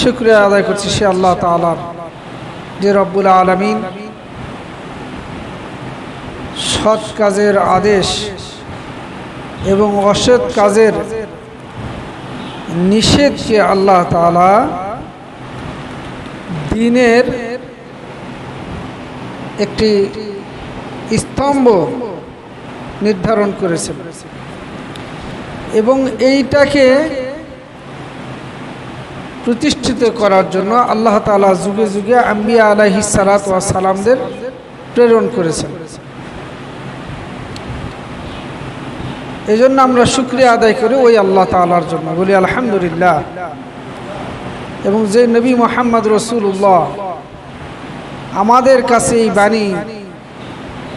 শুকরিয়া আদায় করছি সে আল্লাহ তাআলার, যে রব্বুল আলামিন সৎ কাজের আদেশ এবং অসৎ কাজের নিষেধকে আল্লাহ তাআলা দ্বীনের একটি স্তম্ভ নির্ধারণ করেছেন এবং এইটাকে প্রতিষ্ঠিত করার জন্য আল্লাহ তাআলা যুগে যুগে আম্বিয়া আলাইহিস সালাতু ওয়াস সালামদের প্রেরণ করেছেন। এজন্য আমরা শুকরিয়া আদায় করি ওই আল্লাহ তাআলার জন্য, বলি আলহামদুলিল্লাহ। এবং যে নবী মুহাম্মদ রাসূলুল্লাহ আমাদের কাছে এই বাণী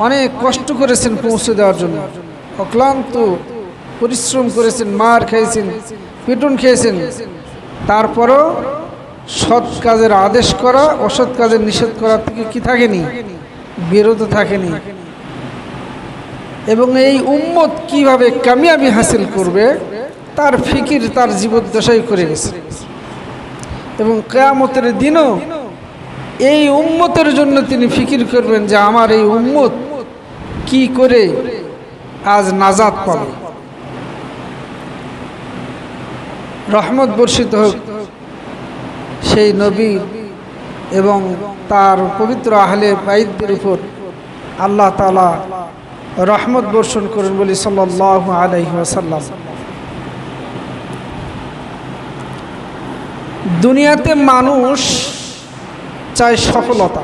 অনেক কষ্ট করেছেন পৌঁছে দেওয়ার জন্য, অক্লান্ত পরিশ্রম করেছেন, মার খেয়েছেন, পিটুন খেয়েছেন, তারপরও সৎ কাজের আদেশ করা, অসৎ কাজের নিষেধ করা থেকে কি থাকেনি, বিরত থাকেনি। এবং এই উম্মত কিভাবে কামিয়াবি হাসিল করবে তার ফিকির তার জীবদ্দশায় করে গেছে। এবং কিয়ামতের দিনও এই উম্মতের জন্য তিনি ফিকির করবেন যে আমার এই উম্মত কি করে আজ নাজাত পাবে। রহমত বর্ষিত হোক সেই নবী এবং তার পবিত্র আহলে বাইতদের উপর, আল্লাহ তাআলা রহমত বর্ষণ করেন বলি সাল্লাল্লাহু আলাইহি ওয়াসাল্লাম। দুনিয়াতে মানুষ চায় সফলতা,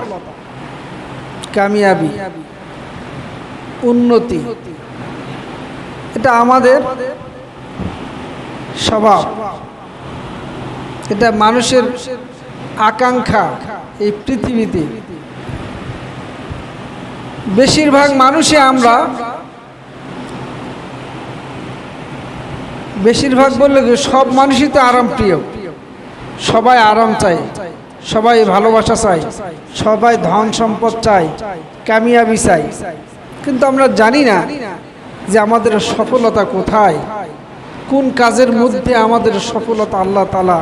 কামিয়াবি, উন্নতি, এটা আমাদের স্বভাব, এটা মানুষের আকাঙ্ক্ষা। এই পৃথিবীতে বেশিরভাগ মানুষই আমরা, বেশিরভাগ বললে সব মানুষই তো আরাম প্রিয়, সবাই আরাম চায়, সবাই ভালোবাসা চায়, সবাই ধন সম্পদ চায়, কামিয়াবি চায়। কিন্তু আমরা জানি না যে আমাদের সফলতা কোথায়, কোন কাজের মধ্যে আমাদের সফলতা আল্লাহ তাআলা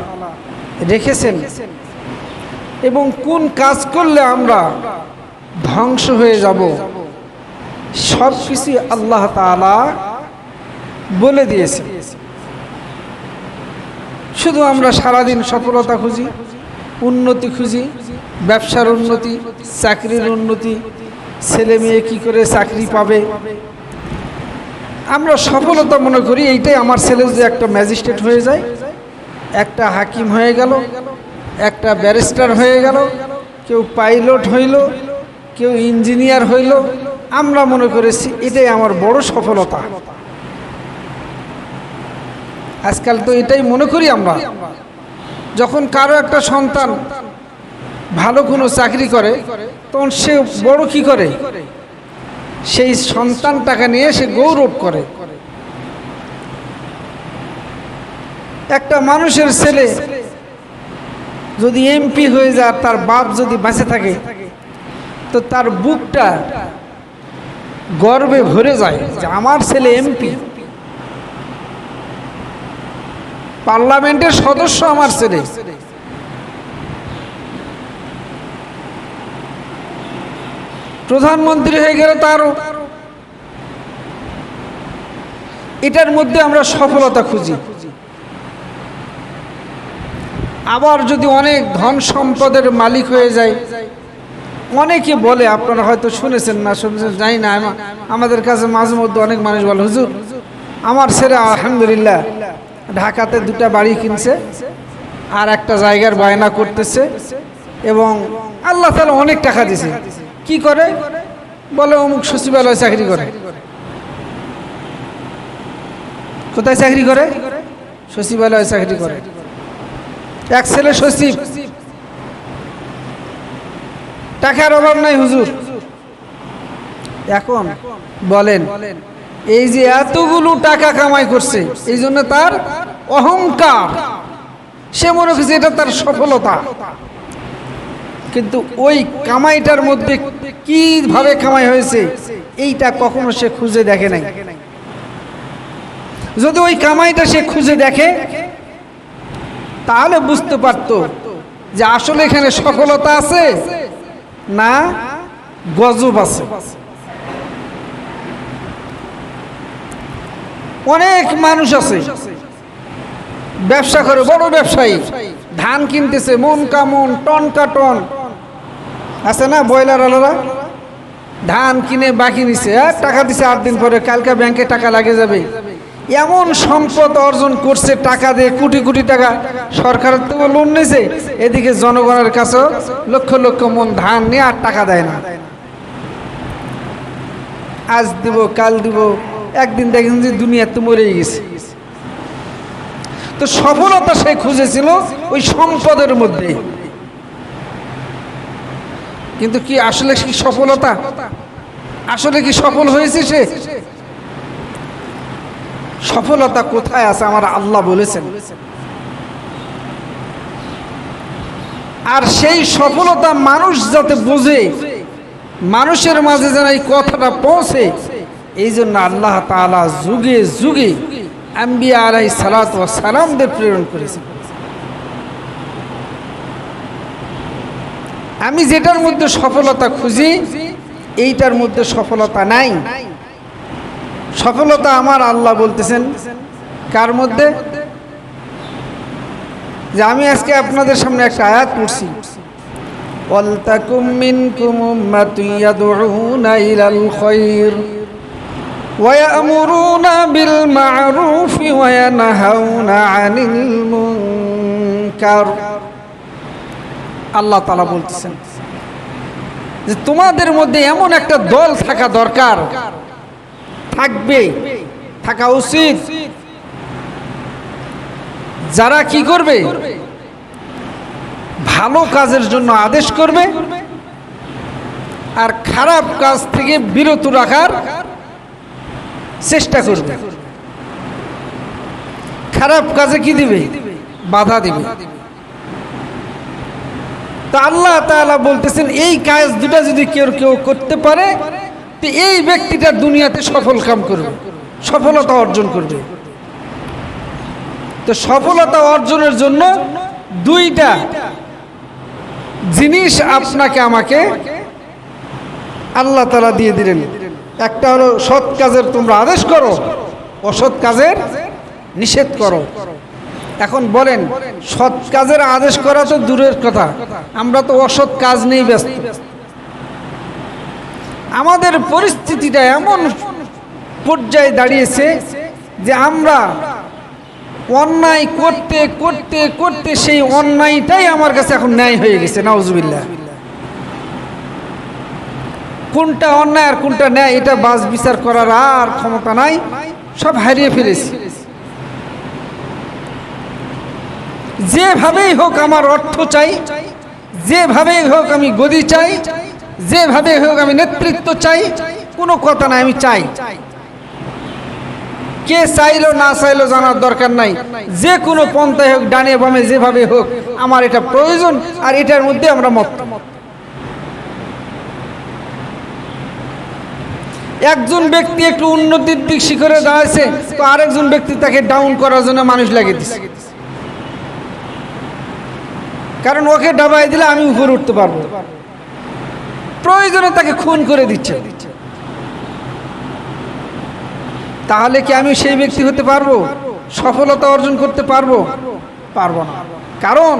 রেখেছেন এবং কোন কাজ করলে আমরা ধ্বংস হয়ে যাব। সব কিছু আল্লাহ তাআলা বলে দিয়েছে। শুধু আমরা সারাদিন সফলতা খুঁজি, উন্নতি খুঁজি, ব্যবসার উন্নতি, চাকরির উন্নতি, ছেলে মেয়ে কি করে চাকরি পাবে। আমরা সফলতা মনে করি এইটাই, আমার ছেলে যে একটা ম্যাজিস্ট্রেট হয়ে যায়, একটা হাকিম হয়ে গেল, একটা ব্যারিস্টার হয়ে গেল, কেউ পাইলট হইল, কেউ ইঞ্জিনিয়ার হইল, আমরা মনে করেছি এটাই আমার বড় সফলতা। আজকাল তো এটাই মনে করি আমরা। যখন কারো একটা সন্তান ভালো কোনো চাকরি করে তখন সে বড় কি করে, সেই সন্তানটাকে নিয়ে সে গৌরব করে। একটা মানুষের ছেলে যদি এমপি হয়ে যায়, তার বাপ যদি বেঁচে থাকে, তো তার বুকটা গর্বে ভরে যায় যে আমার ছেলে এমপি, পার্লামেন্টের সদস্য আমার ছেলে। প্রধানমন্ত্রী হয়ে গেলে তারও। এটার মধ্যে আমরা সফলতা খুঁজি। আবার যদি অনেক ধন সম্পদের মালিক হয়ে যায়, অনেকে বলে, আপনারা হয়তো শুনেছেন না শুনেছেন জানি না, আমাদের কাছে মাঝে মধ্যে অনেক মানুষ বলে, হুজুর আমার ছেলে আলহামদুলিল্লাহ ঢাকাতে 2টা বাড়ি কিনছে আর একটা জায়গার বায়না করতেছে এবং আল্লাহ তাআলা অনেক টাকা দিয়েছে। কি করে বলে, অমুক সচিবালয়ে চাকরি করে। কোথায় চাকরি করে? সচিবালয়ে চাকরি করে। এক ছেলে সচিব, টাকার অভাব নাই হুজুর। এখন বলেন, এই যে এতগুলো টাকা কামাই করছে, এই জন্য তার অহংকার, সে মনে করছে এটা তার সফলতা। কিন্তু ওই কামাইটার মধ্যে কিভাবে কামাই হয়েছে এইটা কখনো সে খুঁজে দেখে নাই। যদি ওই কামাইটা সে খুঁজে দেখে তাহলে বুঝতে পারত যে আসলে এখানে সফলতা আছে না গজব আছে। অনেক মানুষ আছে ব্যবসা করে, বড় ব্যবসায়ী, ধান কিনতেছে মন কামন, টন কাটন আছে না, ব্রয়লার আলাদা ধান কিনে বাকি নিছে, টাকা দিছে 8 দিন পরে, কালকে ব্যাংকে টাকা লাগে যাবে, এমন সম্পদ অর্জন করছে টাকা দিয়ে, কোটি কোটি টাকা সরকারের থেকে লোন নিয়েছে, এদিকে জনগণের কাছে লক্ষ লক্ষ মন ধান নিয়ে আর টাকা দেয় না। আজ দিব কাল দিব, একদিন দেখেন যে দুনিয়াতে মরেই গেছে। তো সফলতা সে খুঁজেছিল ওই সম্পদের মধ্যে, কিন্তু কি আসলে কি সফলতা, আসলে কি সফল হয়েছে সে? সফলতা কোথায় আছে আমার আল্লাহ বলেছেন। আর সেই সফলতা মানুষ যাতে বোঝে, মানুষের মাঝে যেন এই কথাটা পৌঁছে, এই জন্য আল্লাহ তাআলা যুগে যুগে আম্বিয়া আলাইহিস সালাতু ওয়াস সালামদের প্রেরণ করেছেন। আমি যেটার মধ্যে সফলতা খুঁজি, এইটার মধ্যে সফলতা নাই। সফলতা আমার আল্লাহ বলতেছেন কার মধ্যে? যে আমি আজকে আপনাদের সামনে একটা আয়াত পড়ছি, ওয়ালতাকুম মিনকুম উম্মাতুন ইয়াদউনা ইলাল খায়র ওয়া ইয়ামুরুনা বিল মা'রুফ ওয়া ইয়ানহাউনা আনিল মুনকার। আল্লাহ তাআলা বলতেছেন যে তোমাদের মধ্যে এমন একটা দল থাকা দরকার, থাকবে, থাকা উচিত, যারা কি করবে? ভালো কাজের জন্য আদেশ করবে আর খারাপ কাজ থেকে বিরত রাখার চেষ্টা করবে। খারাপ কাজে কি দিবে? বাধা দিবে। তা আল্লাহ তাআলা বলতেছেন এই কাজ দুটা যদি কেউ কেউ করতে পারে, তো এই ব্যক্তিটা দুনিয়াতে সফল কাম করবে, সফলতা অর্জন করবে। তো সফলতা অর্জনের জন্য দুইটা জিনিস আপনাকে আমাকে আল্লাহ তাআলা দিয়ে দিলেন। একটা হলো সৎ কাজের তোমরা আদেশ করো, অসৎ কাজের নিষেধ করো। এখন বলেন, সৎ কাজের আদেশ করা তো দূরের কথা, আমরা তো অসৎ কাজ নিয়ে ব্যস্ত। আমাদের পরিস্থিতিটা এমন পর্যায়ে দাঁড়িয়েছে যে আমরা অন্যায় করতে করতে করতে সেই অন্যায়টাই আমার কাছে এখন ন্যায় হয়ে গেছে। নাউজুবিল্লাহ। কোনটা অন্যায় আর কোনটা ন্যায় এটা বাছ বিচার করার আর ক্ষমতা নাই, সব হারিয়ে ফেলেছি। যেভাবেই হোক আমার অর্থ চাই, যেভাবেই হোক আমি গদি চাই, যেভাবে হোক আমি নেতৃত্ব চাই, কোনো কথা নাই, আমি চাই। কে চাইলো না চাইলো জানার দরকার নাই, যে কোনো পন্থায় হোক, ডানে বামে যেভাবে হোক আমার এটা প্রয়োজন, আর এটার মধ্যে আমরা মত। একজন ব্যক্তি একটু উন্নতির দিক শিখরে দাঁড়াচ্ছে, তো আরেকজন ব্যক্তি তাকে ডাউন করার জন্য মানুষ লাগিয়ে দিচ্ছে, কারণ ওকে ডাবাই দিলে আমি উপরে উঠতে পারবো, প্রয়োজনে তাকে খুন করে দিচ্ছে। তাহলে কি আমি সেই ব্যক্তি হতে পারবো? সফলতা অর্জন করতে পারবো? পারবো না। কারণ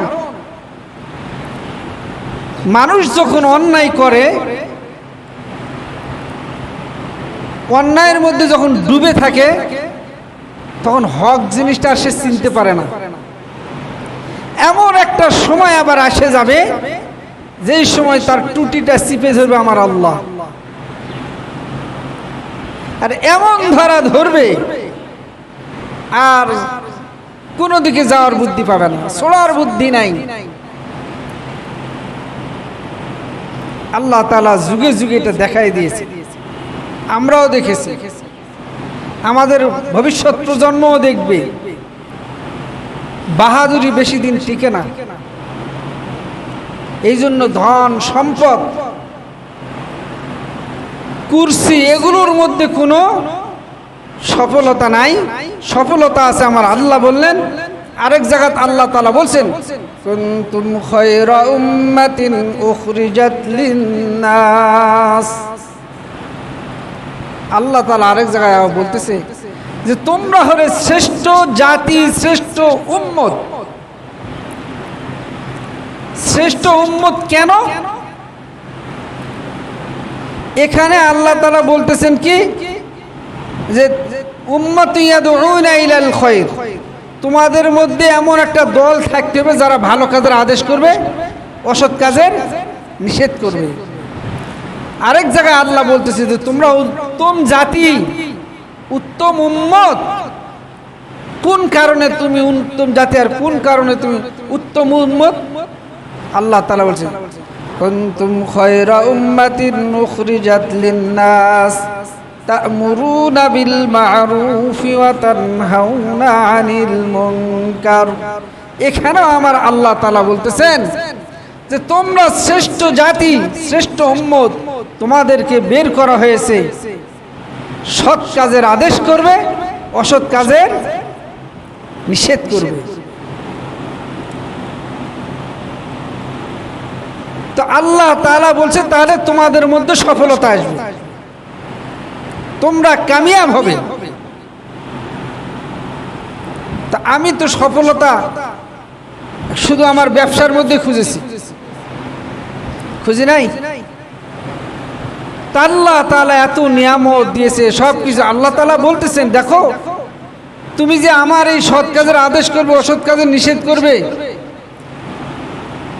মানুষ যখন অন্যায় করে, অন্যায়ের মধ্যে যখন ডুবে থাকে, তখন হক জিনিসটা সে চিনতে পারে না। এমন একটা সময় আবার আসে যাবে যেই সময় তার টুটিটা চিপে ধরবে আমার আল্লাহ, আর এমন ধরা ধরবে আর কোনো দিকে যাওয়ার বুদ্ধি পাবে না, ছোড়ার বুদ্ধি নাই। আল্লাহ তাআলা যুগে যুগে এটা দেখাই দিয়েছে, আমরাও দেখেছি, আমাদের ভবিষ্যৎ প্রজন্মও দেখবে। বাহাদুরি বেশি দিন টিকে না। এই জন্য ধন সম্পদ, কুরসি, এগুলোর মধ্যে কোনো সফলতা নাই। সফলতা আছে আমার আল্লাহ বললেন আরেক জায়গাত আল্লাহ তাআলা বলছেন কুনতুম খায়রা উম্মাতিন উখরিজাত লিন-নাস। আল্লাহ তাআলা আরেক জায়গায় বলতেছে যে তোমরা হলে শ্রেষ্ঠ জাতি, শ্রেষ্ঠ উম্মত। শ্রেষ্ঠ উম্মত কেন? এখানে আল্লাহ তাআলা বলতেছেন কি যে উম্মাতুন ইয়াদউনা ইলাল খায়র, তোমাদের মধ্যে এমন একটা দল থাকতে হবে যারা ভালো কাজের আদেশ করবে, অসৎ কাজের নিষেধ করবে। আরেক জায়গায় আল্লাহ বলতেছে যে তোমরা উত্তম জাতি, উত্তম উম্মত। কোন কারণে তুমি উত্তম জাতি আর কোন কারণে তুমি উত্তম উম্মত? আল্লাহ তাআলা বলছেন কুনতুম খায়রা উম্মাতিন উখরিজাত লিন-নাস তা'মুরুনা বিল মা'রুফি ওয়া তানহাউনা আনিল মুনকার। এখানেও আমার আল্লাহ তাআলা বলতেছেন যে তোমরা শ্রেষ্ঠ জাতি, শ্রেষ্ঠ উম্মত, তোমাদেরকে বের করা হয়েছে সৎ কাজের আদেশ করবে, অসৎ কাজের নিষেধ করবে। তো আল্লাহ তাআলা বলছে তাহলে তোমাদের মধ্যে সফলতা আসবে, তোমরা কামিয়াব হবে। তা আমি তো সফলতা শুধু আমার ব্যবসার মধ্যে খুঁজেছি, খুঁজি নাই। আল্লাহ তাআলা এত নিয়ামত দিয়েছে, সব কিছু। আল্লাহ তাআলা বলতেছেন দেখো তুমি যে আমার এই সৎ কাজের আদেশ করবে, অসৎ কাজের নিষেধ করবে,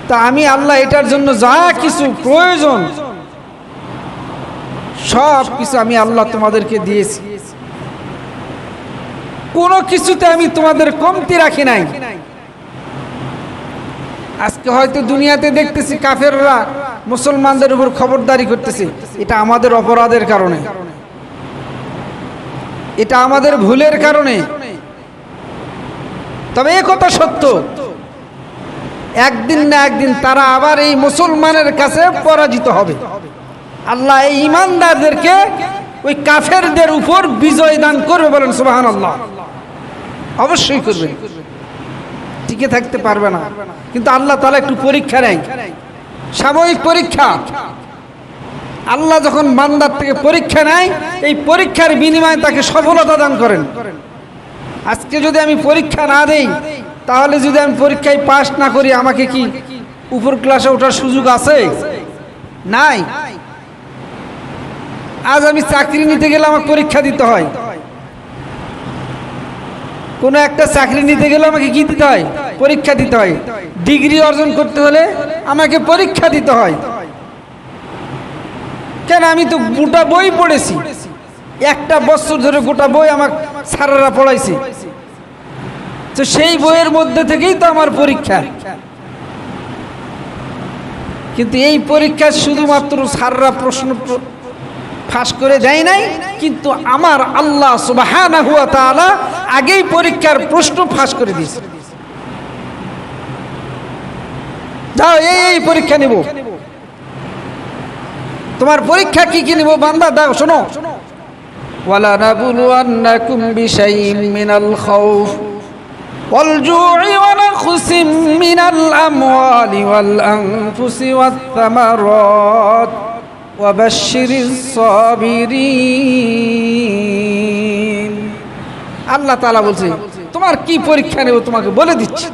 তা আমি আল্লাহ এটার জন্য যা কিছু প্রয়োজন সব কিছু আমি আল্লাহ তোমাদেরকে দিয়েছি। কোনো কিছুতে আমি তোমাদের কমতি রাখি নাই। আজকে হয়তো দুনিয়াতে দেখতেছি কাফেররা মুসলমানদের উপর খবরদারি করতেছে, এটা আমাদের অপরাধের কারণে, এটা আমাদের ভুলের কারণে। তবে এ কথা সত্য, একদিন না একদিন তারা আবার এই মুসলমানের কাছে পরাজিত হবে। আল্লাহ এই ঈমানদারদেরকে ওই কাফেরদের উপর বিজয় দান করবে, বলেন সুবহানাল্লাহ। অবশ্যই করবেন, টিকে থাকতে পারবে না। কিন্তু আল্লাহ তাআলা একটু পরীক্ষা নেয়, সাময়িক পরীক্ষা। আল্লাহ যখন বান্দার থেকে পরীক্ষা নেয়, এই পরীক্ষার বিনিময়ে তাকে সফলতা দান করেন। আজকে যদি আমি পরীক্ষা না দেই, তাহলে যদি আমি পরীক্ষায় পাস না করি, আমাকে কি উপর ক্লাসে ওঠার সুযোগ আছে? নাই। আজ আমি চাকরি নিতে গেলে আমাকে পরীক্ষা দিতে হয়, কোনো একটা চাকরি নিতে গেলে আমাকে কি দিতে হয়? পরীক্ষা দিতে হয়। ডিগ্রি অর্জন করতে হলে আমাকে পরীক্ষা দিতে হয়। কেন? আমি তো গোটা বই পড়েছি, একটা বছর ধরে গোটা বই আমার স্যারেরা পড়াইছে, তো সেই বইয়ের মধ্যে থেকেই তো আমার পরীক্ষা। কিন্তু এই পরীক্ষা শুধুমাত্র স্যাররা প্রশ্ন ফাঁস করে দেয় নাই, কিন্তু আমার আল্লাহ সুবহানাহু ওয়া তাআলা আগেই পরীক্ষার প্রশ্ন ফাঁস করে দিয়েছে। যাও এই পরীক্ষা নিব, তোমার পরীক্ষা কি কি নিব বান্দা, দাও শোনো। ওয়ালা নাবলুওয়ান্নাকুম বিশাইইন মিনাল খাউফ ওয়াল জু'i ওয়া নাখসিম মিনাল আমওয়ালি ওয়াল আনফুসি ওয়াত তামারাত ওয়া বাশশিরিস সাবিরিন। আল্লাহ তাআলা বলছে তোমার কি পরীক্ষা নেব তোমাকে বলে দিচ্ছি।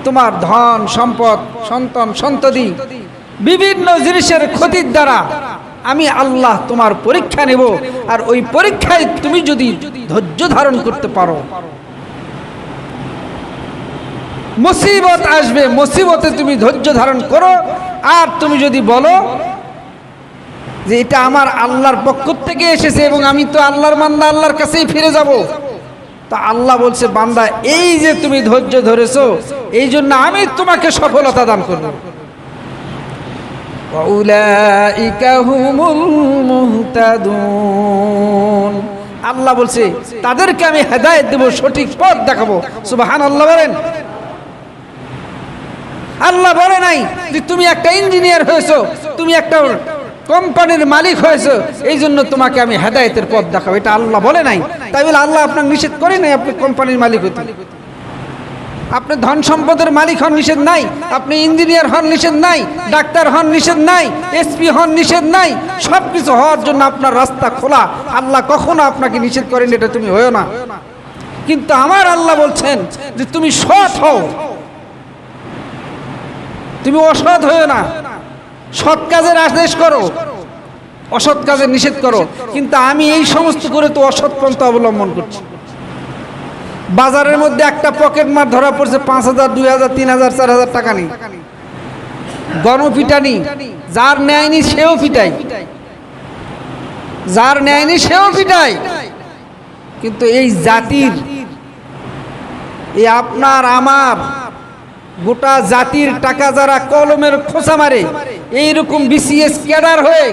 তোমার ধন সম্পদ, সন্তান সন্ততি, বিভিন্ন জিনিসের ক্ষতির দ্বারা আমি আল্লাহ তোমার পরীক্ষা নেব। আর ওই পরীক্ষায় তুমি যদি ধৈর্য ধারণ করতে পারো, মুসিবত আসবে, মুসিবতে তুমি ধৈর্য ধারণ করো। আর তুমি যদি বলো যে এটা আমার আল্লাহর পক্ষ থেকে এসেছে এবং আমি তো আল্লাহর বান্দা, আল্লাহর কাছেই ফিরে যাব, তা আল্লাহ বলছে বান্দা এই যে তুমি ধৈর্য ধরেছো, এই জন্য আমি তোমাকে সফলতা দান করব। ওয়াউলাইকা হুমুল মুহতাদুন। আল্লাহ বলছে তাদেরকে আমি হেদায়েত দেব, সঠিক পথ দেখাবো। সুবহানাল্লাহ বলেন। আল্লাহ বলে নাই যে তুমি একটা ইঞ্জিনিয়ার হয়েছো, তুমি একটা কোম্পানির মালিক হয়েছে, এই জন্য তোমাকে আমি হেদায়েতের পথ দেখাবো, এটা আল্লাহ বলে নাই। তাই বলে আল্লাহ আপনাকে নিষেধ করে নাই আপনি কোম্পানির মালিক হতে। আপনি ধন সম্পদের মালিক হন নিষেধ নাই, আপনি ইঞ্জিনিয়ার হন নিষেধ নাই, ডাক্তার হন নিষেধ নাই, এসপি হন নিষেধ নাই, সব কিছু হওয়ার জন্য আপনার রাস্তা খোলা। আল্লাহ কখনো আপনাকে নিষেধ করেন এটা তুমি হও না। কিন্তু আমার আল্লাহ বলছেন যে তুমি সৎ হও, তুমি অসৎ হও না। সৎ কাজের আদেশ করো, অসৎ কাজের নিষেধ করো। কিন্তু আমি এই সমস্ত করে তো অসৎ পন্থা অবলম্বন করছি। বাজারের মধ্যে একটা পকেট মার ধরা পড়ছে 5,000, 2,000, 3,000, 4,000 টাকা নেই, গণপিটানি। যার নেয়নি সেও পিটায়, যার নেয়নি সেও পিটায়। কিন্তু এই জাতির, এই আপনার আমার গোটা জাতির টাকা যারা কলমের খোঁচা মারে, এইরকম বিসিএস ক্যাডার হয়ে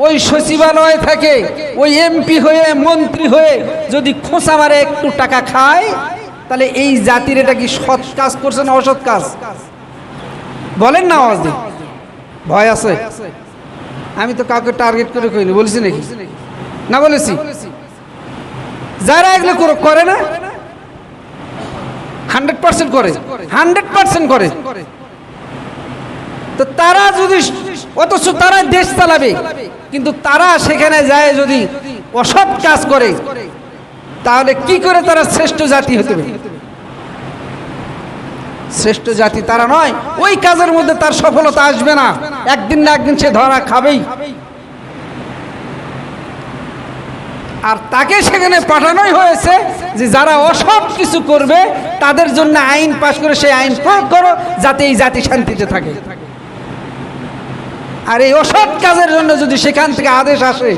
ওই সচিবালয়ে থাকে, ওই এমপি হয়ে মন্ত্রী হয়ে যদি খোঁচা মারে একটু টাকা খায়, তাহলে এই জাতির এটা কি সৎ কাজ করছে না অসৎ কাজ? বলেন না। আওয়াজ দিন। ভয় আছে? আমি তো কাউকে টার্গেট করে কইনি, বলেছি নাকি? না বলেছি? যারা এগুলো করে না 100% করে, 100% করে, তো তারা যদি, অথচ তারা দেশ চালাবে, কিন্তু তারা সেখানে যায় যদি অসৎ কাজ করে, তাহলে কি করে তারা শ্রেষ্ঠ জাতি হতে পারে? শ্রেষ্ঠ জাতি তারা নয়। ওই কাজের মধ্যে তার সফলতা আসবে না, একদিন না একদিন সে ধরা খাবেই। আর তাকে সেখানে পাঠানোই হয়েছে যে যারা অসৎ কিছু করবে তাদের জন্য আইন পাশ করে সেই আইন প্রয়োগ করো, যাতে এই জাতি শান্তিতে থাকে। আর এই অসৎ কাজের জন্য যদি সেখান থেকে আদেশ আসে,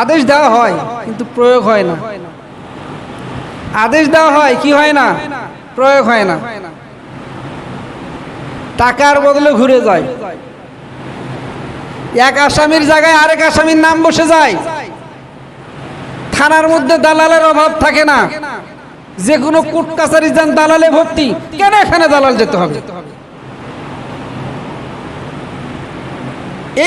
আদেশ দেওয়া হয় কিন্তু প্রয়োগ হয় না। আদেশ দেওয়া হয়, কি হয় না? প্রয়োগ হয় না। টাকার বদলে ঘুরে যায়। এক আসামির জায়গায় আরেক আসামির নাম বসে যায়। থানার মধ্যে দালালের অভাব থাকে না, যে কোনো কোর্ট কাছারি যান দালালে ভর্তি। কেন এখানে দালাল যেতে হবে?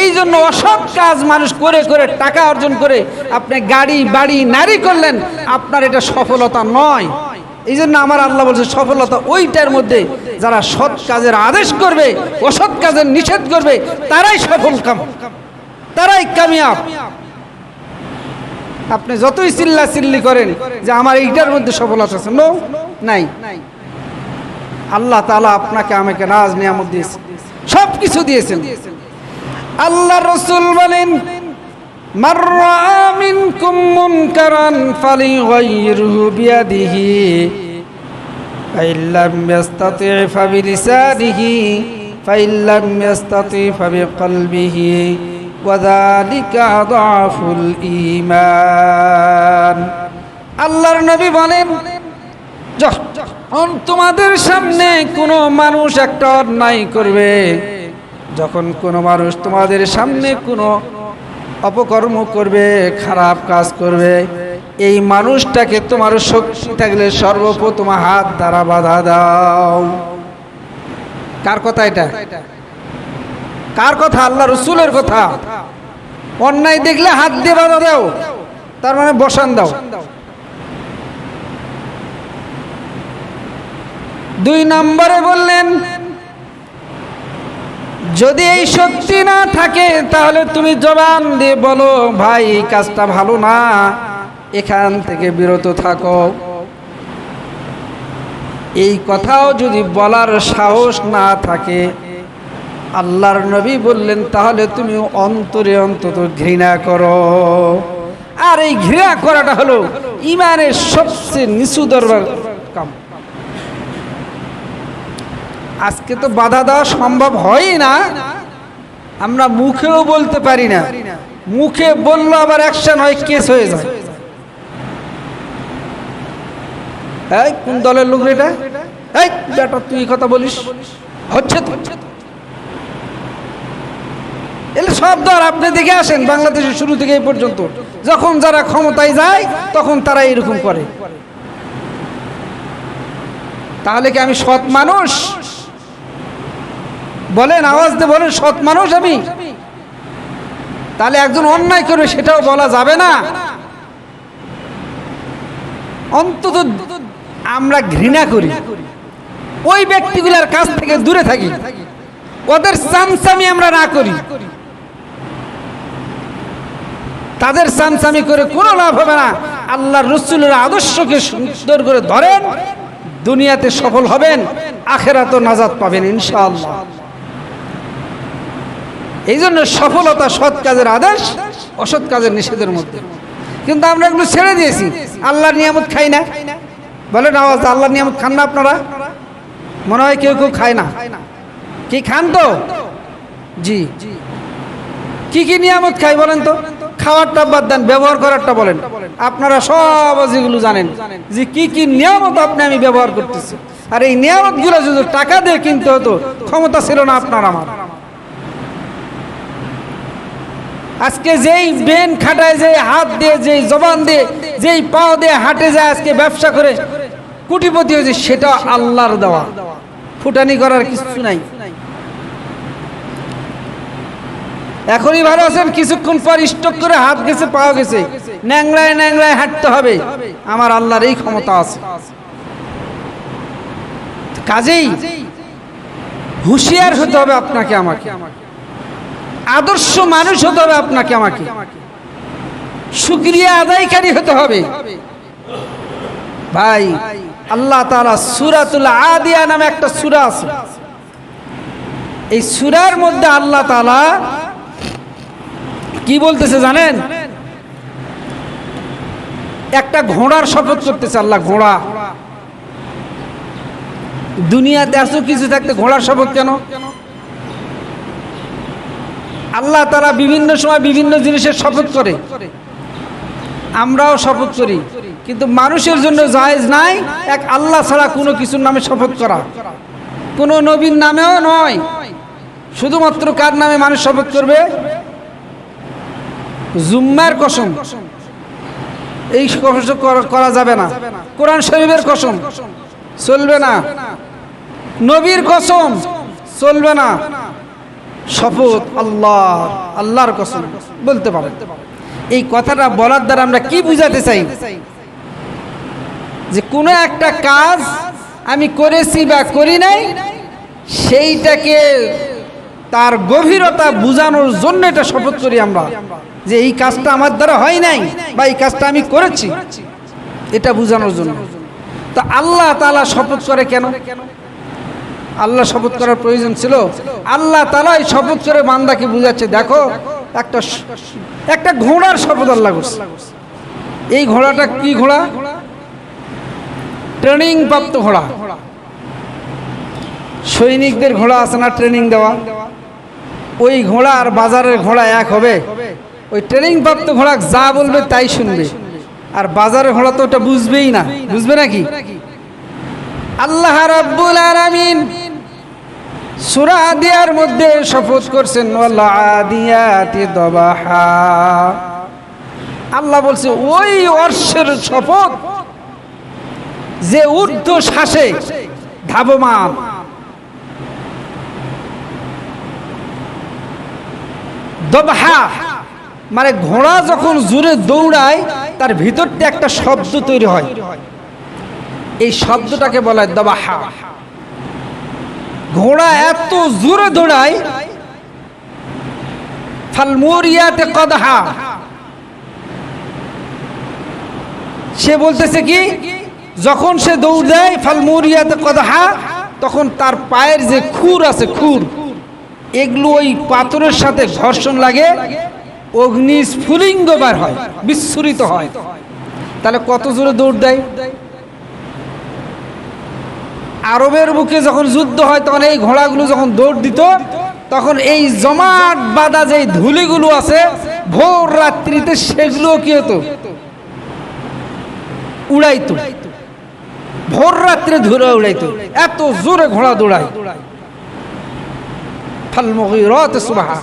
এই জন্য অসৎ কাজ মানুষ করে করে টাকা অর্জন করে আপনি গাড়ি বাড়ি নারী করলেন, আপনার এটা সফলতা নয়। এই জন্য আমার আল্লাহ বলছে সফলতা ওইটার মধ্যে যারা সৎ কাজের আদেশ করবে, অসৎ কাজের নিষেধ করবে, তারাই সফল কাম, তারাই কামিয়াব। আপনি যতই চিল্লা চিল্লি করেন যে আমার এইটার মধ্যে সফলতা আছে, নো, নাই। আল্লাহ তাআলা আপনাকে আমাকে নাজ নিয়ামত দিয়েছেন, সব কিছু দিয়েছেন। আল্লাহ রাসূল বলেন, মান রাআ মিনকুম মুনকারান ফালিগাইয়িরহু বিয়াদিহি ফাইল্লাম ইয়াস্তাতি ফাবিলিসানিহি ফাইল্লাম ইয়াস্তাতি ফাবিকলবিহি ওয়াযালিকা আযাফুল ঈমান। আল্লাহর নবী বলেন, যখন তোমাদের সামনে কোনো মানুষ একটা অন্যায় করবে, যখন কোনো মানুষ তোমাদের সামনে কোনো অপকর্ম করবে, খারাপ কাজ করবে, এই মানুষটাকে তোমার শক্তি থাকলে সর্বপ্রথম হাত দ্বারা বাধা দাও। কার কথা এটা? কার কথা? আল্লাহ রসুলের কথা। অন্যায় দেখলে হাত দিয়ে বাধা দাও, তার মানে বসান দাও। 2 নম্বরে বললেন, যদি এই শক্তি না থাকে তাহলে তুমি জবান দিয়ে বলো, ভাই এই কাজটা ভালো না, এখান থেকে বিরত থাকো। এই কথাও যদি বলার সাহস না থাকে, আল্লাহর নবী বললেন, তাহলে তুমি অন্তরে অন্তত ঘৃণা করো। আর এই ঘৃণা করাটা হলো ঈমানের সবচেয়ে নিচু দরবার কাম। আজকে তো বাধা দেওয়া সম্ভব হয় না, আমরা মুখেও বলতে পারি না। মুখে বললো আবার অ্যাকশন হয়, কেস হয়ে যায়। এই কোন দলের লোক এটা? এই বেটা তুই কথা বলিস, হচ্ছে তো। এলে সব দল আপনি দেখে আসেন বাংলাদেশের শুরু থেকে এই পর্যন্ত, যখন যারা ক্ষমতায় যায় তখন তারা এরকম করে। তাহলে কি আমি সৎ মানুষ? বলেন, আওয়াজ দিয়ে বলেন, সৎ মানুষ আমি? তাহলে একজন অন্যায় করবে সেটাও বলা যাবে না। অন্তত আমরা ঘৃণা করি, ওই ব্যক্তিগুলোর কাছ থেকে দূরে থাকি, ওদের চামচামি আমরা না করি। তাদের চামচামি করে কোনো লাভ হবে না। আল্লাহর রাসূলের আদর্শকে সুন্দর করে ধরেন, দুনিয়াতে সফল হবেন, আখিরাতেও নাজাত পাবেন ইনশাআল্লাহ। এই জন্য সফলতা সৎ কাজের আদেশ, অসৎ কাজের নিষেধের মধ্যে। কিন্তু আমরা এগুলো ছেড়ে দিয়েছি। আল্লাহর নিয়ামত খাই না, বলেন আওয়াজ, আল্লাহর নিয়ামত খান না আপনারা? মনে হয় কেউ কেউ খায় না। কি খান তো? জি। কি কি নিয়ামত খাই বলেন তো? খাওয়ারটা বাদ দেন, ব্যবহার করারটা বলেন। আপনারা সব যেগুলো জানেন যে কি কি নিয়ামত আমি ব্যবহার করতেছি, আর এই নিয়ামত গুলো যদি টাকা দিয়ে কিনতে হতো, ক্ষমতা ছিল না আপনার আমার। আজকে যেই ব্রেন খাটায়, যেই হাত দিয়ে, যেই জবান দিয়ে, যেই পাও দিয়ে হাঁটে যায়, আজকে ব্যবসা করে কোটিপতি হয়েছে, সেটা আল্লাহর দেওয়া, ফুটানি করার কিছু নাই। এখনই ভালো আছেন, কিছুক্ষণ পর স্টক করে হাত গেছে, পাও গেছে, ন্যাংলায় ন্যাংলায় হাঁটতে হবে। আমার আল্লাহর এই ক্ষমতা আছে। কাজেই হুঁশিয়ার হতে হবে আপনাকে আমাকে, আদর্শ মানুষ হতে হবে আপনাকে আমাকে, শুকরিয়া আদায়কারী হতে হবে। ভাই, আল্লাহ তাআলা সূরাতুল আদিয়া নামে একটা সূরা আছে। এই সূরার মধ্যে আল্লাহ তাআলা কি বলতেছে জানেন? একটা ঘোড়ার শপথ করতেছে আল্লাহ। ঘোড়া, দুনিয়াতে এত কিছু থাকতে ঘোড়ার শপথ কেন? আল্লাহ তাআলা বিভিন্ন সময় বিভিন্ন জিনিসের শপথ করে, আমরাও শপথ করি, কিন্তু মানুষের জন্য জায়েজ নাই এক আল্লাহ ছাড়া কোনো কিছুর নামে শপথ করা। কোনো নবীর নামেও নয়, শুধুমাত্র কার নামে মানুষ শপথ করবে? জুম্মার কসম, এই কসম করা যাবে না। কোরআন শরীফের কসম চলবে না, নবীর কসম চলবে না। শপথ আল্লাহর কসম বলতে পারে। এই কথাটা বলার দ্বারা আমরা কি বুঝাতে চাই? যে কোনো একটা কাজ আমি করেছি বা করি নাই, সেইটাকে তার গভীরতা বোঝানোর জন্য এটা শপথ করি আমরা, যে এই কাজটা আমার দ্বারা হয় নাই বা এই কাজটা আমি করেছি, এটা বোঝানোর জন্য। তো আল্লাহ তাআলা শপথ করে কেন? আল্লাহ শপথ করার প্রয়োজন ছিল? আল্লাহ তাআলা এই শপথ করে বান্দাকে বুঝাচ্ছে, দেখো একটা ঘোড়ার শপথ আল্লাহ করছে। এই ঘোড়াটা কি ঘোড়া? ট্রেনিং প্রাপ্ত ঘোড়া। সৈনিকদের ঘোড়া আছে না ট্রেনিং দেওয়া? ওই ঘোড়া আর বাজারের ঘোড়া এক হবে? ওই ট্রেনিং প্রাপ্ত ঘোড়া যা বলবে তাই শুনবে, আর বাজারের ঘোড়া তো ওটা বুঝবেই না। বুঝবে নাকি? আল্লাহ রাব্বুল আলামিন সূরা আদিয়ার মধ্যে শপথ করছেন, ওয়াল আদিয়াতি দবাহা। আল্লাহ বলছে ওই অর্শের শপথ যে ঊর্ধ্ব শ্বাসে ধাবমান। দবহা মানে ঘোড়া যখন জোরে দৌড়ায় তার ভিতরতে একটা শব্দ তৈরি হয়, এই শব্দটাকে বলা হয় দবাহা। ঘোড়া এত জোরে দৌড়ায়, ফালমুরিয়াতে কদহা। সে বলতেছে কি, যখন সে দৌড় দেয় ফালমুরিয়াতে কদহা, তখন তার পায়ের যে খুর আছে, খুর, এগুলো ওই পাথরের সাথে ঘর্ষণ লাগে, অগ্নিস্ফুলিঙ্গ বার হয়, বিস্ফোরিত হয়। তাহলে কত জোরে দৌড় দেয়? আরবের বুকে যখন যুদ্ধ হয়, তখন এই ঘোড়াগুলো যখন দৌড় দিত, তখন এই জমাট বাঁধা যে ধুলিগুলো আছে ভোর রাত্রিতে, সেগুলো কি হতো? উড়াইতো। ভোর রাত্রে ধুলে উড়াইতো, এত জোরে ঘোড়া দৌড়ায়। ফালমুগীরাতি সুবহা।